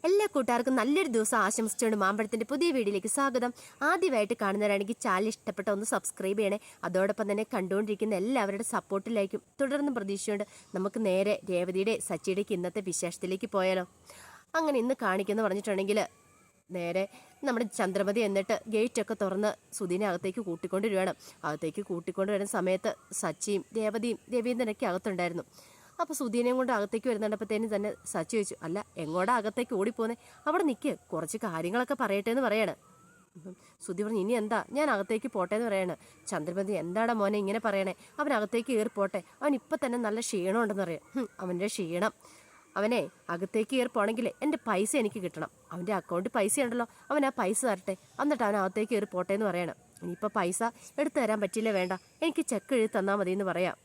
എല്ലാ കൂട്ടുകാർക്കും നല്ലൊരു ദിവസം ആശംസിച്ചുകൊണ്ട് മാമ്പഴത്തിന്റെ പുതിയ വീഡിയോയിലേക്ക് സ്വാഗതം. ആദ്യമായിട്ട് കാണുന്നവരാണെങ്കിൽ ചാനൽ ഇഷ്ടപ്പെട്ട ഒന്ന് സബ്സ്ക്രൈബ് ചെയ്യണേ. അതോടൊപ്പം തന്നെ കണ്ടുകൊണ്ടിരിക്കുന്ന എല്ലാവരുടെ സപ്പോർട്ടിലേക്കും തുടർന്ന് പ്രതീക്ഷയുണ്ട്. നമുക്ക് നേരെ രേവതിയുടെ സച്ചിയുടെക്ക് ഇന്നത്തെ വിശേഷത്തിലേക്ക് പോയാലോ. അങ്ങനെ ഇന്ന് കാണിക്കുന്ന പറഞ്ഞിട്ടുണ്ടെങ്കിൽ നേരെ നമ്മുടെ ചന്ദ്രമതി എന്നിട്ട് ഗേറ്റൊക്കെ തുറന്ന് സുധീനെ അകത്തേക്ക് കൂട്ടിക്കൊണ്ടുവരികയാണ്. അകത്തേക്ക് കൂട്ടിക്കൊണ്ടുവരുന്ന സമയത്ത് സച്ചിയും രേവതിയും രവീന്ദ്രനൊക്കെ അകത്തുണ്ടായിരുന്നു. അപ്പോൾ സുധീനെയും കൊണ്ട് അകത്തേക്ക് വരുന്നുണ്ടപ്പോഴത്തേനും തന്നെ സച്ചി ചോദിച്ചു, അല്ല എങ്ങോട്ടാ അകത്തേക്ക് ഓടിപ്പോന്നെ? അവിടെ നിൽക്ക്, കുറച്ച് കാര്യങ്ങളൊക്കെ പറയട്ടെ എന്ന് പറയാണ്. സുധി പറഞ്ഞു, ഇനി എന്താ, ഞാൻ അകത്തേക്ക് പോട്ടെ എന്ന് പറയാണ്. ചന്ദ്രമതി, എന്താടാ മോനെ ഇങ്ങനെ പറയണേ? അവൻ അകത്തേക്ക് കയറി പോട്ടെ, അവൻ ഇപ്പം തന്നെ നല്ല ക്ഷീണം ഉണ്ടെന്ന് പറയാം. അവൻ്റെ ക്ഷീണം, അവനെ അകത്തേക്ക് കയറി പോകണമെങ്കിൽ എൻ്റെ പൈസ എനിക്ക് കിട്ടണം. അവൻ്റെ അക്കൗണ്ടിൽ പൈസ ഉണ്ടല്ലോ, അവൻ ആ പൈസ തരട്ടെ, എന്നിട്ട് അവൻ അകത്തേക്ക് കയറി പോട്ടെ എന്ന് പറയണം. ഇനിയിപ്പോൾ പൈസ എടുത്തു തരാൻ പറ്റില്ല, വേണ്ട, എനിക്ക് ചെക്ക് എഴുതി തന്നാൽ മതി എന്ന് പറയാം.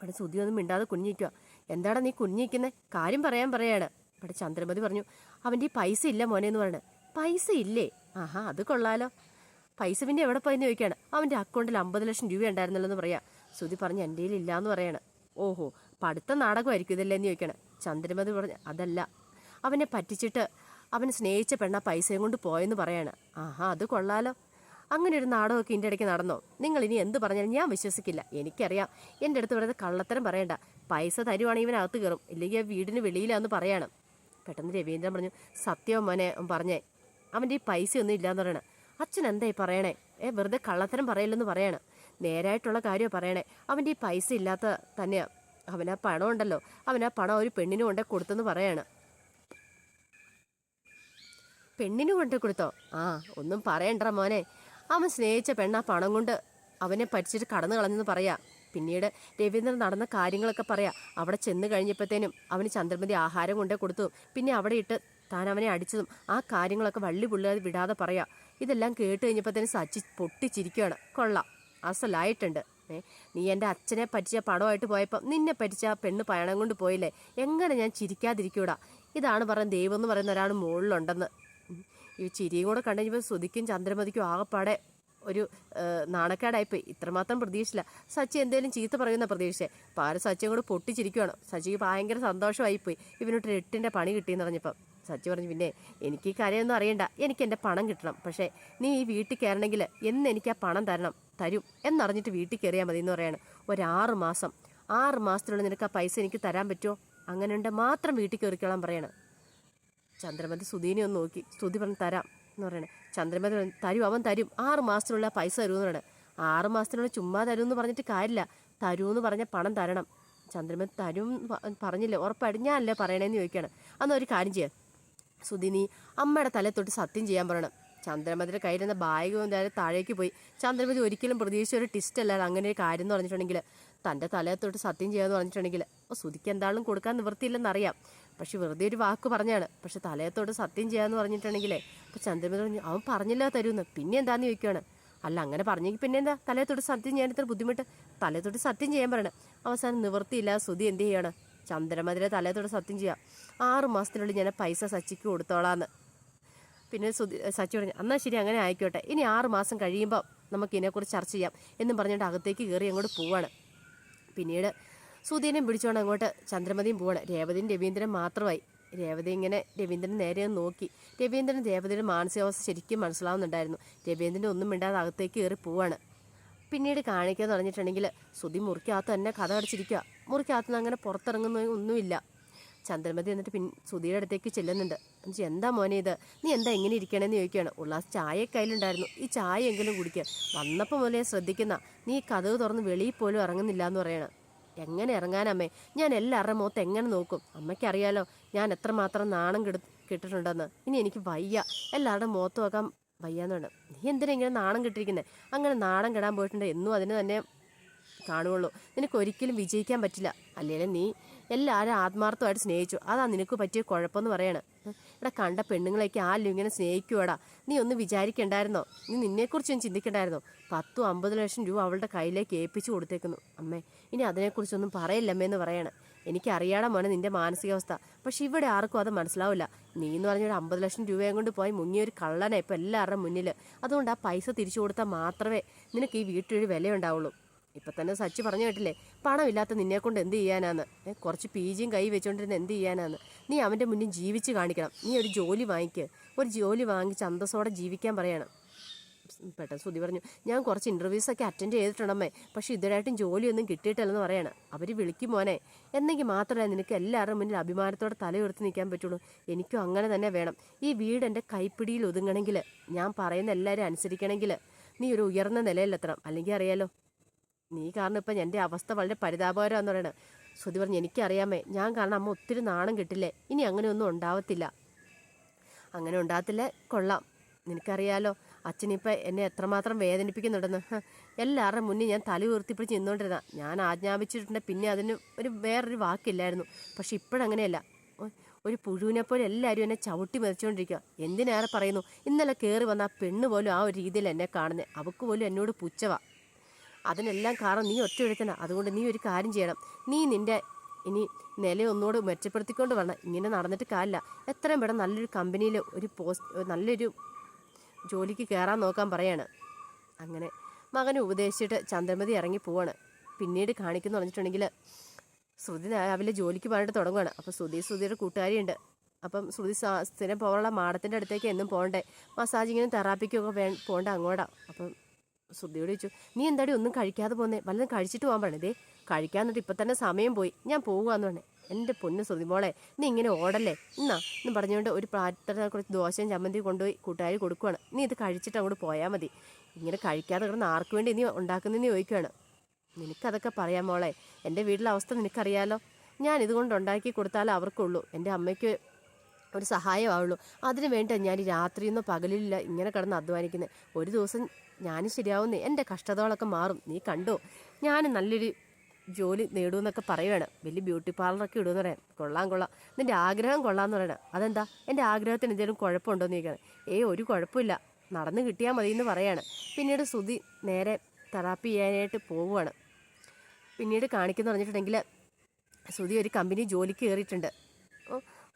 അവിടെ സുധി ഒന്നും മിണ്ടാതെ കുഞ്ഞിക്കുക. എന്താടാ നീ കുഞ്ഞിക്കുന്നത്? കാര്യം പറയാണ്. ഇവിടെ ചന്ദ്രമതി പറഞ്ഞു, അവൻ്റെ ഈ പൈസ ഇല്ല മോനെ എന്ന് പറയണത്. പൈസ ഇല്ലേ? ആഹാ, അത് കൊള്ളാലോ. പൈസ പിന്നെ എവിടെ പോയെന്ന് ചോദിക്കുകയാണ്. അവൻ്റെ അക്കൗണ്ടിൽ 50 ലക്ഷം രൂപ ഉണ്ടായിരുന്നല്ലോ എന്ന് പറയാം. സുധി പറഞ്ഞു, എൻ്റെ കയ്യിൽ ഇല്ലയെന്ന് പറയാണ്. ഓഹോ, പഠിത്ത നാടകമായിരിക്കും ഇതല്ലേ എന്ന് ചോദിക്കണം. ചന്ദ്രമതി പറഞ്ഞു, അതല്ല, അവനെ പറ്റിച്ചിട്ട് അവനെ സ്നേഹിച്ച പെണ്ണ പൈസയും കൊണ്ട് പോയെന്ന് പറയാണ്. ആഹാ, അത് കൊള്ളാലോ. അങ്ങനെ ഒരു നാടകമൊക്കെ എൻ്റെ ഇടയ്ക്ക് നടന്നോ? നിങ്ങൾ ഇനി എന്ത് പറഞ്ഞാലും ഞാൻ വിശ്വസിക്കില്ല. എനിക്കറിയാം, എൻ്റെ അടുത്ത് പറയുന്നത് കള്ളത്തരം പറയണ്ട. പൈസ തരുവാണെങ്കിൽ ഇവനകത്ത് കയറും, ഇല്ലെങ്കിൽ ആ വീടിന് വെളിയിലാന്ന് പറയാണ്. പെട്ടെന്ന് രവീന്ദ്രൻ പറഞ്ഞു, സത്യവും മോനെ പറഞ്ഞേ, അവൻ്റെ ഈ പൈസയൊന്നും ഇല്ലയെന്ന് പറയണേ. അച്ഛൻ എന്തായി പറയണേ? വെറുതെ കള്ളത്തരം പറയില്ലെന്ന് പറയാണ്. നേരായിട്ടുള്ള കാര്യമാണ് പറയണേ. അവൻ്റെ ഈ പൈസ ഇല്ലാത്ത തന്നെയാണ്. അവനാ പണം ഉണ്ടല്ലോ, അവനാ പണം ഒരു പെണ്ണിന് കൊണ്ടേ കൊടുത്തെന്ന് പറയാണ്. പെണ്ണിന് കൊണ്ടേ കൊടുത്തോ? ആ, ഒന്നും പറയണ്ട മോനെ, അവൻ സ്നേഹിച്ച പെണ്ണ പണം കൊണ്ട് അവനെ പറ്റിച്ചിട്ട് കടന്നു കളഞ്ഞെന്ന് പറയാം. പിന്നീട് രവീന്ദ്രൻ നടന്ന കാര്യങ്ങളൊക്കെ പറയാം. അവിടെ ചെന്ന് കഴിഞ്ഞപ്പോഴത്തേനും അവന് ചന്ദ്രമതി ആഹാരം കൊണ്ടേ കൊടുത്തു. പിന്നെ അവിടെ ഇട്ട് താൻ അവനെ അടിച്ചതും ആ കാര്യങ്ങളൊക്കെ വള്ളി പുള്ളാതെ വിടാതെ പറയാം. ഇതെല്ലാം കേട്ട് കഴിഞ്ഞപ്പോഴത്തേനും സച്ചി പൊട്ടിച്ചിരിക്കുകയാണ്. കൊള്ളാം, അസലായിട്ടുണ്ട്. നീ എൻ്റെ അച്ഛനെ പറ്റിച്ച പണമായിട്ട് പോയപ്പം നിന്നെ പറ്റിച്ച ആ പെണ്ണ് പണം കൊണ്ട് പോയില്ലേ, എങ്ങനെ ഞാൻ ചിരിക്കാതിരിക്കൂടാ. ഇതാണ് പറയുന്നത്, ദൈവം എന്ന് പറയുന്ന ഒരാൾ മുകളിലുണ്ടെന്ന്. ഈ ചിരിയും കൂടെ കണ്ടു കഴിഞ്ഞപ്പോൾ സുധിക്കും ചന്ദ്രമതിക്കും ആകെപ്പാടെ ഒരു നാണക്കേടായിപ്പോയി. ഇത്രമാത്രം പ്രതീക്ഷിച്ചില്ല. സച്ചി എന്തേലും ചീത്ത പറയുന്ന പ്രതീക്ഷയെ പാര സച്ചിയും കൂടെ പൊട്ടിച്ചിരിക്കുകയാണ്. സച്ചിക്ക് ഭയങ്കര സന്തോഷമായിപ്പോയി ഇവനോട്ട് 8ന്റെ പണി കിട്ടിയെന്ന് പറഞ്ഞപ്പം. സച്ചി പറഞ്ഞു, പിന്നെ എനിക്ക് ഈ കാര്യമൊന്നും അറിയണ്ട, എനിക്ക് എൻ്റെ പണം കിട്ടണം. പക്ഷേ നീ ഈ വീട്ടിൽ കയറണമെങ്കിൽ എന്ന് എനിക്ക് ആ പണം തരും എന്നറിഞ്ഞിട്ട് വീട്ടിൽ കയറിയാൽ മതി എന്ന് പറയാണ്. ഒരു 6 മാസം, 6 മാസത്തിനുള്ളിൽ നിനക്ക് ആ പൈസ എനിക്ക് തരാൻ പറ്റുമോ? അങ്ങനെ ഉണ്ട് മാത്രം വീട്ടിൽ കയറിക്കോളാൻ പറയണം. ചന്ദ്രമതി സുധീനെ ഒന്ന് നോക്കി. സുധി പറഞ്ഞു, തരാം എന്ന് പറയണേ. ചന്ദ്രമതി തരും, അവൻ തരും, 6 മാസത്തിനുള്ള പൈസ തരുമെന്ന് പറയണേ. 6 മാസത്തിനുള്ള ചുമ്മാ തരുമെന്ന് പറഞ്ഞിട്ട് കാര്യമില്ല, തരുമെന്ന് പറഞ്ഞ പണം തരണം. ചന്ദ്രമതി തരും പറഞ്ഞില്ലേ, ഉറപ്പായിട്ട് ഞാനല്ലേ പറയണേന്ന് ചോദിക്കുകയാണ്. അന്നൊരു കാര്യം ചെയ്യാം സുധി, നീ അമ്മയുടെ തലയിൽ തൊട്ട് സത്യം ചെയ്യാൻ പറയണം. ചന്ദ്രമതിയുടെ കയ്യിലിരുന്ന ബാഗും എന്തായാലും താഴേക്ക് പോയി. ചന്ദ്രമതി ഒരിക്കലും പ്രതീക്ഷിച്ച ഒരു ടിസ്റ്റ് അല്ലാതെ അങ്ങനെ ഒരു കാര്യം എന്ന് പറഞ്ഞിട്ടുണ്ടെങ്കിൽ തൻ്റെ തലയിൽ തൊട്ട് സത്യം ചെയ്യാന്ന് പറഞ്ഞിട്ടുണ്ടെങ്കിൽ സുധിക്ക് എന്താളും കൊടുക്കാൻ നിവൃത്തിയില്ലെന്നറിയാം. പക്ഷെ വെറുതെ ഒരു വാക്ക് പറഞ്ഞാണ്. പക്ഷെ തലയത്തോട്ട് സത്യം ചെയ്യാന്ന് പറഞ്ഞിട്ടുണ്ടെങ്കിലേ അപ്പോൾ ചന്ദ്രമതി പറഞ്ഞു, അവൻ പറഞ്ഞില്ല തരുമെന്ന്. പിന്നെ എന്താന്ന് ചോദിക്കുകയാണ്. അല്ല, അങ്ങനെ പറഞ്ഞെങ്കിൽ പിന്നെ എന്താ, തലയത്തോട്ട് സത്യം ചെയ്യാൻ ഇത്ര ബുദ്ധിമുട്ട്? തലയത്തോട്ട് സത്യം ചെയ്യാൻ പറയണം. അവസാനം നിവൃത്തിയില്ല. സുധി എന്ത് ചെയ്യാണ്, ചന്ദ്രമതിയുടെ തലയത്തോട്ട് സത്യം ചെയ്യാം, 6 മാസത്തിനുള്ളിൽ ഞാൻ പൈസ സച്ചിക്ക് കൊടുത്തോളാന്ന്. പിന്നെ സച്ചി പറഞ്ഞു, എന്നാൽ ശരി, അങ്ങനെ ആയിക്കോട്ടെ, ഇനി 6 മാസം കഴിയുമ്പോൾ നമുക്ക് ഇതിനെക്കുറിച്ച് ചർച്ച ചെയ്യാം എന്നും പറഞ്ഞുകൊണ്ട് അകത്തേക്ക് കയറി അങ്ങോട്ട് പോവാണ്. പിന്നീട് സുധീനെയും പിടിച്ചുകൊണ്ട് അങ്ങോട്ട് ചന്ദ്രമതിയും പോവാണ്. രേവതിയും രവീന്ദ്രൻ മാത്രമായി. രേവതി ഇങ്ങനെ രവീന്ദ്രൻ നേരെ നോക്കി. രവീന്ദ്രൻ രേവതിയുടെ മാനസികാവസ്ഥ ശരിക്കും മനസ്സിലാവുന്നുണ്ടായിരുന്നു. രവീന്ദ്രൻ ഒന്നും മിണ്ടാതെ അകത്തേക്ക് കയറി പോവാണ്. പിന്നീട് കാണിക്കാന്ന് പറഞ്ഞിട്ടുണ്ടെങ്കിൽ സുധി മുറിക്കകത്ത് തന്നെ കഥ അടച്ചിരിക്കുക. മുറിക്കകത്തുനിന്ന് അങ്ങനെ പുറത്തിറങ്ങുന്ന ഒന്നുമില്ല. ചന്ദ്രമതി എന്നിട്ട് സുധിയുടെ അടുത്തേക്ക് ചെല്ലുന്നുണ്ട്. എന്നുവെച്ചാൽ, എന്താ മോനെ ഇത്, നീ എന്താ ഇങ്ങനെ ഇരിക്കണമെന്ന് ചോദിക്കുകയാണ്. ഉള്ളാസ് ചായ കയ്യിലുണ്ടായിരുന്നു, ഈ ചായ എങ്കിലും കുടിക്കുക. വന്നപ്പോൾ മുതലേ ശ്രദ്ധിക്കുന്ന, നീ കഥവ് തുറന്ന് വെളിയിൽ പോലും ഇറങ്ങുന്നില്ല എന്ന് പറയണം. എങ്ങനെ ഇറങ്ങാനമ്മേ, ഞാൻ എല്ലാവരുടെ മുഖത്ത് എങ്ങനെ നോക്കും? അമ്മയ്ക്കറിയാലോ ഞാൻ എത്രമാത്രം നാണം കിട്ടിട്ടുണ്ടെന്ന്. ഇനി എനിക്ക് വയ്യ, എല്ലാവരുടെ മുഖത്ത് നോക്കാൻ വയ്യാന്ന് പറഞ്ഞു. നീ എന്തിനാ ഇങ്ങനെ നാണം കിട്ടിയിരിക്കുന്നത്? അങ്ങനെ നാണം കെടാൻ പോയിട്ടുണ്ട് എന്നും അതിന് തന്നെ കാണുകയുള്ളൂ. നിനക്ക് ഒരിക്കലും വിജയിക്കാൻ പറ്റില്ല. അല്ലെങ്കിൽ നീ എല്ലാവരും ആത്മാർത്ഥമായിട്ട് സ്നേഹിച്ചു, അതാ നിനക്ക് പറ്റിയ കുഴപ്പമെന്ന് പറയണം. ഇവിടെ കണ്ട പെണ്ണുങ്ങളേക്ക് ആരും ഇങ്ങനെ സ്നേഹിക്കുവാടാ. നീ ഒന്ന് വിചാരിക്കണ്ടായിരുന്നോ? നീ നിന്നെക്കുറിച്ചൊന്നും ചിന്തിക്കണ്ടായിരുന്നോ? 10-50 ലക്ഷം രൂപ അവളുടെ കയ്യിലേക്ക് ഏൽപ്പിച്ചു കൊടുത്തേക്കുന്നു. അമ്മേ, ഇനി അതിനെക്കുറിച്ചൊന്നും പറയില്ലമ്മേന്ന് പറയണം. എനിക്കറിയാടാ മോനെ നിന്റെ മാനസികാവസ്ഥ, പക്ഷെ ഇവിടെ ആർക്കും അത് മനസ്സിലാവില്ല. നീ എന്ന് പറഞ്ഞൊരു 50 ലക്ഷം രൂപയും കൊണ്ട് പോയി മുങ്ങിയൊരു കള്ളനെ ഇപ്പം എല്ലാവരുടെ മുന്നിൽ. അതുകൊണ്ട് ആ പൈസ തിരിച്ചു കൊടുത്താൽ മാത്രമേ നിനക്ക് ഈ വീട്ടിലൊരു വിലയുണ്ടാവുള്ളൂ. ഇപ്പം തന്നെ സച്ചി പറഞ്ഞു കേട്ടില്ലേ, പണമില്ലാത്ത നിന്നെ കൊണ്ട് എന്ത് ചെയ്യാനാന്ന്, കുറച്ച് PGയും കൈ വെച്ചുകൊണ്ടിരുന്ന എന്ത് ചെയ്യാനാന്ന്. നീ അവൻ്റെ മുന്നിൽ ജീവിച്ച് കാണിക്കണം. നീ ഒരു ജോലി വാങ്ങിക്ക്, ഒരു ജോലി വാങ്ങിച്ച് അന്തസ്സോടെ ജീവിക്കാൻ പറയണം. പെട്ടെന്ന് ശ്രുതി പറഞ്ഞു, ഞാൻ കുറച്ച് ഇൻ്റർവ്യൂസൊക്കെ അറ്റൻഡ് ചെയ്തിട്ടുണ്ടമ്മേ, പക്ഷേ ഇതുവരായിട്ടും ജോലിയൊന്നും കിട്ടിയിട്ടില്ലെന്ന് പറയണം. അവർ വിളിക്കും മോനെ, എന്നെങ്കിൽ മാത്രമേ നിനക്ക് എല്ലാവരുടെ മുന്നിൽ അഭിമാനത്തോടെ തല ഉയർത്തി നിൽക്കാൻ പറ്റുള്ളൂ. എനിക്കും അങ്ങനെ തന്നെ വേണം. ഈ വീട് എൻ്റെ കൈപ്പിടിയിൽ ഒതുങ്ങണമെങ്കിൽ, ഞാൻ പറയുന്ന എല്ലാവരും അനുസരിക്കണമെങ്കിൽ നീ ഒരു ഉയർന്ന നിലയിലെത്തണം. അല്ലെങ്കിൽ അറിയാലോ, നീ കാരണം ഇപ്പം എൻ്റെ അവസ്ഥ വളരെ പരിതാപകരമാണെന്ന് പറയണത്. ശ്രുതി പറഞ്ഞു, എനിക്കറിയാമേ, ഞാൻ കാരണം അമ്മ ഒത്തിരി നാണം കിട്ടില്ലേ, ഇനി അങ്ങനെയൊന്നും ഉണ്ടാവത്തില്ല. അങ്ങനെ ഉണ്ടാകത്തില്ല, കൊള്ളാം. നിനക്കറിയാലോ അച്ഛനിപ്പോൾ എന്നെ എത്രമാത്രം വേദനിപ്പിക്കുന്നുണ്ടെന്ന്. എല്ലാവരുടെ മുന്നിൽ ഞാൻ തല ഉയർത്തിപ്പിടിച്ച് നിന്നുകൊണ്ടിരുന്ന, ഞാൻ ആജ്ഞാപിച്ചിട്ടുണ്ട്, പിന്നെ അതിന് വേറൊരു വാക്കില്ലായിരുന്നു. പക്ഷെ ഇപ്പോഴങ്ങനെയല്ല. ഒരു പുഴുവിനെ പോലെ എല്ലാവരും എന്നെ ചവിട്ടി മരിച്ചുകൊണ്ടിരിക്കുക. എന്തിനേറെ പറയുന്നു, ഇന്നലെ കയറി വന്ന ആ പെണ്ണ് പോലും ആ ഒരു രീതിയിൽ എന്നെ കാണുന്നത്. അവൾക്ക് പോലും എന്നോട് പുച്ഛവാ. അതിനെല്ലാം കാരണം നീ ഒറ്റ എഴുത്തന. അതുകൊണ്ട് നീ ഒരു കാര്യം ചെയ്യണം. നീ നിൻ്റെ ഇനി നിലയൊന്നുകൂടെ മെച്ചപ്പെടുത്തിക്കൊണ്ട് വരണം. ഇങ്ങനെ നടന്നിട്ട് കാര്യമില്ല. എത്രയും പെട്ടെന്ന് നല്ലൊരു കമ്പനിയിൽ ഒരു നല്ലൊരു ജോലിക്ക് കയറാൻ നോക്കാൻ പറയാണ്. അങ്ങനെ മകനെ ഉപദേശിച്ചിട്ട് ചന്ദ്രമതി ഇറങ്ങി പോവാണ്. പിന്നീട് കാണിക്കുന്നു പറഞ്ഞിട്ടുണ്ടെങ്കിൽ, ശ്രുതി രാവിലെ ജോലിക്ക് പോകാനായിട്ട് തുടങ്ങുകയാണ്. അപ്പോൾ ശ്രുതിയുടെ കൂട്ടുകാരിയുണ്ട്. അപ്പം ശ്രുതി സ്ഥിരം പോകാനുള്ള മാഡത്തിൻ്റെ അടുത്തേക്ക് എന്നും പോകണ്ടേ, മസാജിങ്ങിനും തെറാപ്പിക്കും ഒക്കെ പോകണ്ട അങ്ങോട്ടാണ്. അപ്പം ശ്രുതിയോട് ചോദിച്ചു, നീ എന്താടി ഒന്നും കഴിക്കാതെ പോകുന്നേ, വല്ലതും കഴിച്ചിട്ട് പോകാൻ പറഞ്ഞേ. ദേ കഴിക്കാന്നിട്ട് ഇപ്പം തന്നെ സമയം പോയി, ഞാൻ പോകുകയെന്ന് പറഞ്ഞേ. എൻ്റെ പൊന്ന് ശ്രുതി മോളെ, നീ ഇങ്ങനെ ഓടല്ലേ എന്നും പറഞ്ഞുകൊണ്ട് ഒരു പാത്രത്തിനെ കുറച്ച് ദോശയും ചമ്മന്തി കൊണ്ടുപോയി കൂട്ടുകാരി കൊടുക്കുകയാണ്. നീ ഇത് കഴിച്ചിട്ട് അങ്ങോട്ട് പോയാൽ മതി. ഇങ്ങനെ കഴിക്കാതെ കിടന്ന് ആർക്ക് വേണ്ടി നീ ഉണ്ടാക്കുന്നതെന്ന് ചോദിക്കുകയാണ്. നിനക്കതൊക്കെ പറയാം മോളെ, എൻ്റെ വീട്ടിലെ അവസ്ഥ നിനക്കറിയാലോ. ഞാൻ ഇതുകൊണ്ട് ഉണ്ടാക്കി കൊടുത്താലേ അവർക്കുള്ളൂ, എൻ്റെ അമ്മയ്ക്ക് ഒരു സഹായമാവുള്ളൂ. അതിന് വേണ്ട ഞാൻ ഈ രാത്രിയൊന്നും പകലില്ല ഇങ്ങനെ കിടന്ന് അധ്വാനിക്കുന്നത്. ഒരു ദിവസം ഞാനും ശരിയാവുന്നേ, എൻ്റെ കഷ്ടതകളൊക്കെ മാറും. നീ കണ്ടോ, ഞാൻ നല്ലൊരു ജോലി നേടുമെന്നൊക്കെ പറയുവാണ്. വലിയ ബ്യൂട്ടി പാർലറൊക്കെ ഇടുമെന്ന് പറയാം. കൊള്ളാം, നിൻ്റെ ആഗ്രഹം കൊള്ളാമെന്ന് പറയണം. അതെന്താ, എൻ്റെ ആഗ്രഹത്തിന് എന്തെങ്കിലും കുഴപ്പമുണ്ടോ എന്ന് ചോദിക്കണം. ഒരു കുഴപ്പമില്ല, നടന്ന് കിട്ടിയാൽ മതി എന്ന് പറയാണ്. പിന്നീട് ശ്രുതി നേരെ തെറാപ്പി ചെയ്യാനായിട്ട് പോവുകയാണ്. പിന്നീട് കാണിക്കുന്ന പറഞ്ഞിട്ടുണ്ടെങ്കിൽ, ശ്രുതി ഒരു കമ്പനി ജോലിക്ക് കയറിയിട്ടുണ്ട്.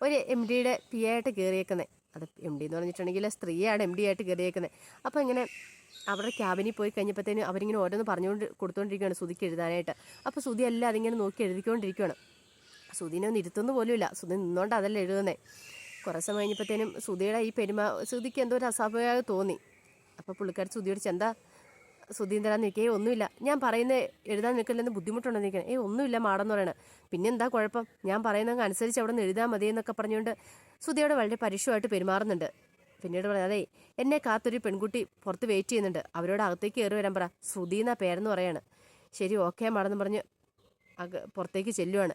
ഒരു MD PA ആയിട്ട് കയറിയേക്കുന്നത്. അത് MD എന്ന് പറഞ്ഞിട്ടുണ്ടെങ്കിൽ സ്ത്രീയാണ് MD ആയിട്ട് കയറിയേക്കുന്നത്. അപ്പോൾ ഇങ്ങനെ അവരുടെ ക്യാബിനിൽ പോയി കഴിഞ്ഞപ്പോഴത്തേനും അവരിങ്ങനെ ഓരോന്ന് കൊടുത്തുകൊണ്ടിരിക്കുകയാണ് ശ്രുതിക്ക് എഴുതാനായിട്ട്. അപ്പോൾ ശ്രുതി എല്ലാം അതിങ്ങനെ നോക്കി എഴുതിക്കൊണ്ടിരിക്കുകയാണ്. ശ്രുതിനെ ഒന്നും ഇരുത്തുന്ന പോലുമില്ല. ശ്രുതി നിന്നുകൊണ്ട് അതല്ല എഴുതുന്നത്. കുറേ സമയം കഴിഞ്ഞപ്പോഴത്തേനും ശ്രുതിയുടെ ഈ ശ്രുതിക്ക് എന്തോ ഒരു അസ്വാഭാവികത തോന്നി. അപ്പോൾ പുള്ളിക്കാരി ശ്രുതിയോട് ചെന്താ ശ്രുതി തരാന്ന് നിൽക്കേ, ഒന്നുമില്ല, ഞാൻ പറയുന്നത് എഴുതാൻ നിൽക്കില്ലെന്ന് ബുദ്ധിമുട്ടുണ്ടോ നിൽക്കണേ. ഒന്നുമില്ല മാഡെന്ന് പറയണത്. പിന്നെ എന്താ കുഴപ്പം, ഞാൻ പറയുന്നത് അനുസരിച്ച് അവിടെ നിന്ന് എഴുതാൻ മതി എന്നൊക്കെ പറഞ്ഞുകൊണ്ട് ശ്രുതിയോട് വളരെ പരുഷമായിട്ട് പെരുമാറുന്നുണ്ട്. പിന്നീട് പറയാം, അതേ എന്നെ കാത്തൊരു പെൺകുട്ടി പുറത്ത് വെയിറ്റ് ചെയ്യുന്നുണ്ട്, അവരോട് അകത്തേക്ക് കയറി വരാൻ പറ, ശ്രുതി എന്നാ പേരെന്ന് പറയാണ്. ശരി ഓക്കെ മാഡെന്ന് പറഞ്ഞ് പുറത്തേക്ക് ചെല്ലുവാണ്.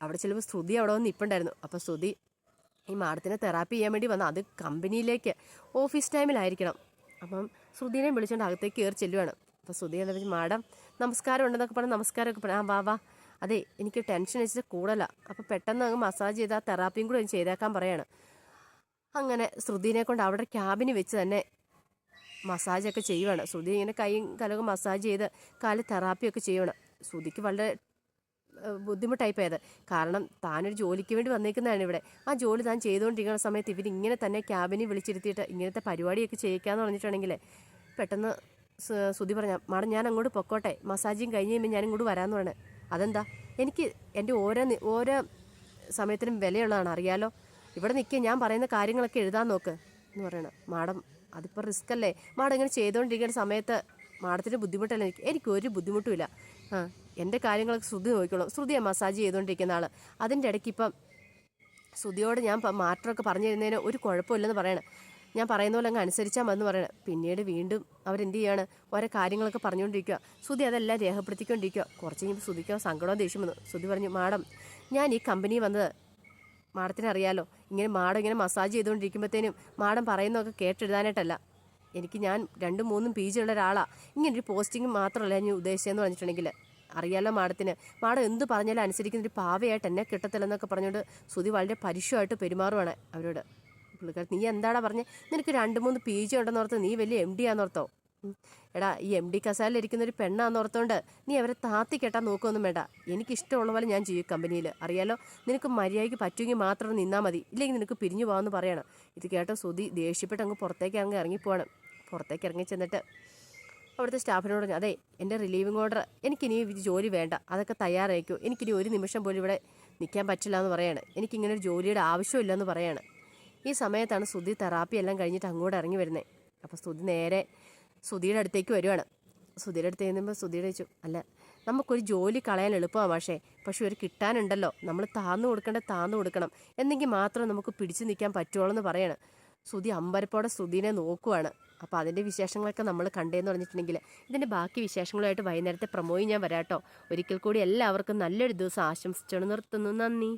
അവിടെ ചെല്ലുമ്പോൾ ശ്രുതി അവിടെ വന്ന് നിൽപ്പുണ്ടായിരുന്നു. അപ്പോൾ ശ്രുതി ഈ മാഡത്തിനെ തെറാപ്പി ചെയ്യാൻ വേണ്ടി വന്ന, അത് കമ്പനിയിലേക്ക് ഓഫീസ് ടൈമിലായിരിക്കണം. അപ്പം ശ്രുതിനെയും വിളിച്ചുകൊണ്ട് അകത്തേക്ക് കയറി ചെല്ലുവാണ്. അപ്പോൾ ശ്രുതി എന്താ, മാഡം നമസ്കാരം ഉണ്ടെന്നൊക്കെ പറഞ്ഞ് നമസ്കാരമൊക്കെ പറയാം. വാ അതെ എനിക്ക് ടെൻഷൻ വെച്ചിട്ട് കൂടല, അപ്പോൾ പെട്ടെന്ന് അങ്ങ് മസാജ് ചെയ്താൽ തെറാപ്പിയും കൂടെ ചെയ്തേക്കാൻ പറയാണ്. അങ്ങനെ ശ്രുതിനെ കൊണ്ട് അവിടെ ക്യാബിന് വെച്ച് തന്നെ മസാജൊക്കെ ചെയ്യുവാണ്. ശ്രുതി ഇങ്ങനെ കൈയും കലകും മസാജ് ചെയ്ത് കാല് തെറാപ്പിയൊക്കെ ചെയ്യുവാണ്. ശ്രുതിക്ക് വളരെ ബുദ്ധിമുട്ടായി പോയത്. കാരണം താനൊരു ജോലിക്ക് വേണ്ടി വന്നേക്കുന്നതാണ് ഇവിടെ. ആ ജോലി താൻ ചെയ്തുകൊണ്ടിരിക്കുന്ന സമയത്ത് ഇവരിങ്ങനെ തന്നെ ക്യാബിനിൽ വിളിച്ചിരുത്തിയിട്ട് ഇങ്ങനത്തെ പരിപാടിയൊക്കെ ചെയ്യിക്കാമെന്ന് പറഞ്ഞിട്ടുണ്ടെങ്കിൽ പെട്ടെന്ന് ശ്രുതി പറഞ്ഞ, മാഡം ഞാൻ അങ്ങോട്ട് പൊക്കോട്ടെ, മസാജിങ് കഴിഞ്ഞ് കഴിയുമ്പോൾ ഞാൻ ഇങ്ങോട്ട് വരാമെന്ന് പറഞ്ഞത്. അതെന്താ, എനിക്ക് എൻ്റെ ഓരോ സമയത്തിനും വിലയുള്ളതാണ് അറിയാലോ. ഇവിടെ നിൽക്കുക, ഞാൻ പറയുന്ന കാര്യങ്ങളൊക്കെ എഴുതാൻ നോക്ക് എന്ന് പറയണം. മാഡം അതിപ്പോൾ റിസ്ക് അല്ലേ, മാഡം ഇങ്ങനെ ചെയ്തുകൊണ്ടിരിക്കുന്ന സമയത്ത് മാഡത്തിന് ബുദ്ധിമുട്ടല്ല. എനിക്കൊരു ബുദ്ധിമുട്ടുമില്ല. എൻ്റെ കാര്യങ്ങളൊക്കെ ശ്രുതി നോക്കിക്കോളും. ശ്രുതിയാണ് മസാജ് ചെയ്തുകൊണ്ടിരിക്കുന്ന ആൾ. അതിൻ്റെ ഇടയ്ക്ക് ഇപ്പം ശ്രുതിയോട് ഞാൻ മാറ്റമൊക്കെ പറഞ്ഞു തരുന്നതിന് ഒരു കുഴപ്പമില്ലെന്ന് പറയണം. ഞാൻ പറയുന്ന പോലെ അങ്ങ് അനുസരിച്ചാൽ മതി എന്ന് പറയണം. പിന്നീട് വീണ്ടും അവരെന്ത് ചെയ്യാണ്, ഓരോ കാര്യങ്ങളൊക്കെ പറഞ്ഞുകൊണ്ടിരിക്കുക. ശ്രുതി അതെല്ലാം രേഖപ്പെടുത്തിക്കൊണ്ടിരിക്കുക. കുറച്ച് കഴിഞ്ഞപ്പോൾ ശ്രുതിക്കോ സങ്കടവും ദേഷ്യം വന്നു. ശ്രുതി പറഞ്ഞു, മാഡം ഞാൻ ഈ കമ്പനി വന്നത് മാഡത്തിന് അറിയാലോ, മാഡം ഇങ്ങനെ മസാജ് ചെയ്തുകൊണ്ടിരിക്കുമ്പോഴത്തേനും മാഡം പറയുന്നതൊക്കെ കേട്ടെഴുതാനായിട്ടല്ല. ഞാൻ 2-3 PG ഉള്ള ഒരാളാണ്. ഇങ്ങനൊരു പോസ്റ്റിംഗ് മാത്രമല്ല ഞാൻ ഉദ്ദേശിച്ചതെന്ന് പറഞ്ഞിട്ടുണ്ടെങ്കിൽ അറിയാലോ മാഡത്തിന്, മാഡം എന്ത് പറഞ്ഞാലും അനുസരിക്കുന്നൊരു പാവയായിട്ട് എന്നെ കിട്ടത്തില്ലെന്നൊക്കെ പറഞ്ഞുകൊണ്ട് ശ്രുതി വളരെ പരുഷമായിട്ട് പെരുമാറുവാണ് അവരോട്. പുള്ളിക്കാർ, നീ എന്താടാ പറഞ്ഞേ, നിനക്ക് 2-3 PG ഉണ്ടെന്നോർത്ത് നീ വലിയ MD ആണെന്നോർത്തോ? എടാ ഈ MD കസാലിലിരിക്കുന്ന ഒരു പെണ്ണാന്നോർത്തോണ്ട് നീ അവരെ താത്തി കെട്ടാൻ നോക്കുകയൊന്നും വേണ്ട. എനിക്കിഷ്ടമുള്ള പോലെ ഞാൻ ചെയ്യും കമ്പനിയിൽ, അറിയാലോ. നിനക്ക് മര്യാദയ്ക്ക് പറ്റുമെങ്കിൽ മാത്രം നിന്നാൽ മതി, ഇല്ലെങ്കിൽ നിനക്ക് പിരിഞ്ഞു പോകാമെന്ന് പറയണം. ഇത് കേട്ടോ ശ്രുതി ദേഷ്യപ്പെട്ട് അങ്ങ് പുറത്തേക്ക് ഇറങ്ങിപ്പോവാണ്. പുറത്തേക്ക് ഇറങ്ങി ചെന്നിട്ട് അവിടുത്തെ സ്റ്റാഫിനോട് പറഞ്ഞു, അതെ എൻ്റെ റിലീവിങ് ഓർഡർ, എനിക്കിനി ജോലി വേണ്ട, അതൊക്കെ തയ്യാറായിക്കോ, എനിക്കിനി ഒരു നിമിഷം പോലും ഇവിടെ നിൽക്കാൻ പറ്റില്ല എന്ന് പറയാണ്. എനിക്കിങ്ങനെ ഒരു ജോലിയുടെ ആവശ്യമില്ലെന്ന് പറയാണ്. ഈ സമയത്താണ് സുധി തെറാപ്പി എല്ലാം കഴിഞ്ഞിട്ട് അങ്ങോട്ട് ഇറങ്ങി വരുന്നത്. അപ്പോൾ സുധി നേരെ സുധിയുടെ അടുത്തേക്ക് വരുവാണ്. സുധിയുടെ അടുത്ത് ചെല്ലുമ്പോൾ സുധിയുടെ ചോദിച്ചു, അല്ല നമുക്കൊരു ജോലി കളയാൻ എളുപ്പമാണ് പക്ഷെ ഒരു കിട്ടാനുണ്ടല്ലോ, നമ്മൾ താന്നു കൊടുക്കണം എന്നെങ്കിൽ മാത്രം നമുക്ക് പിടിച്ചു നിൽക്കാൻ പറ്റുള്ളൂ എന്ന് പറയാണ്. സുധി അമ്പരപ്പോടെ സുധീനെ നോക്കുവാണ്. അപ്പോൾ അതിൻ്റെ വിശേഷങ്ങളൊക്കെ നമ്മൾ കണ്ടേന്ന് പറഞ്ഞിട്ടുണ്ടെങ്കിൽ ഇതിൻ്റെ ബാക്കി വിശേഷങ്ങളുമായിട്ട് വൈകുന്നേരത്തെ പ്രമോയും ഞാൻ വരാട്ടോ. ഒരിക്കൽ കൂടി എല്ലാവർക്കും നല്ലൊരു ദിവസം ആശംസിച്ചുകൊണ്ട് നിർത്തുന്നു. നന്ദി.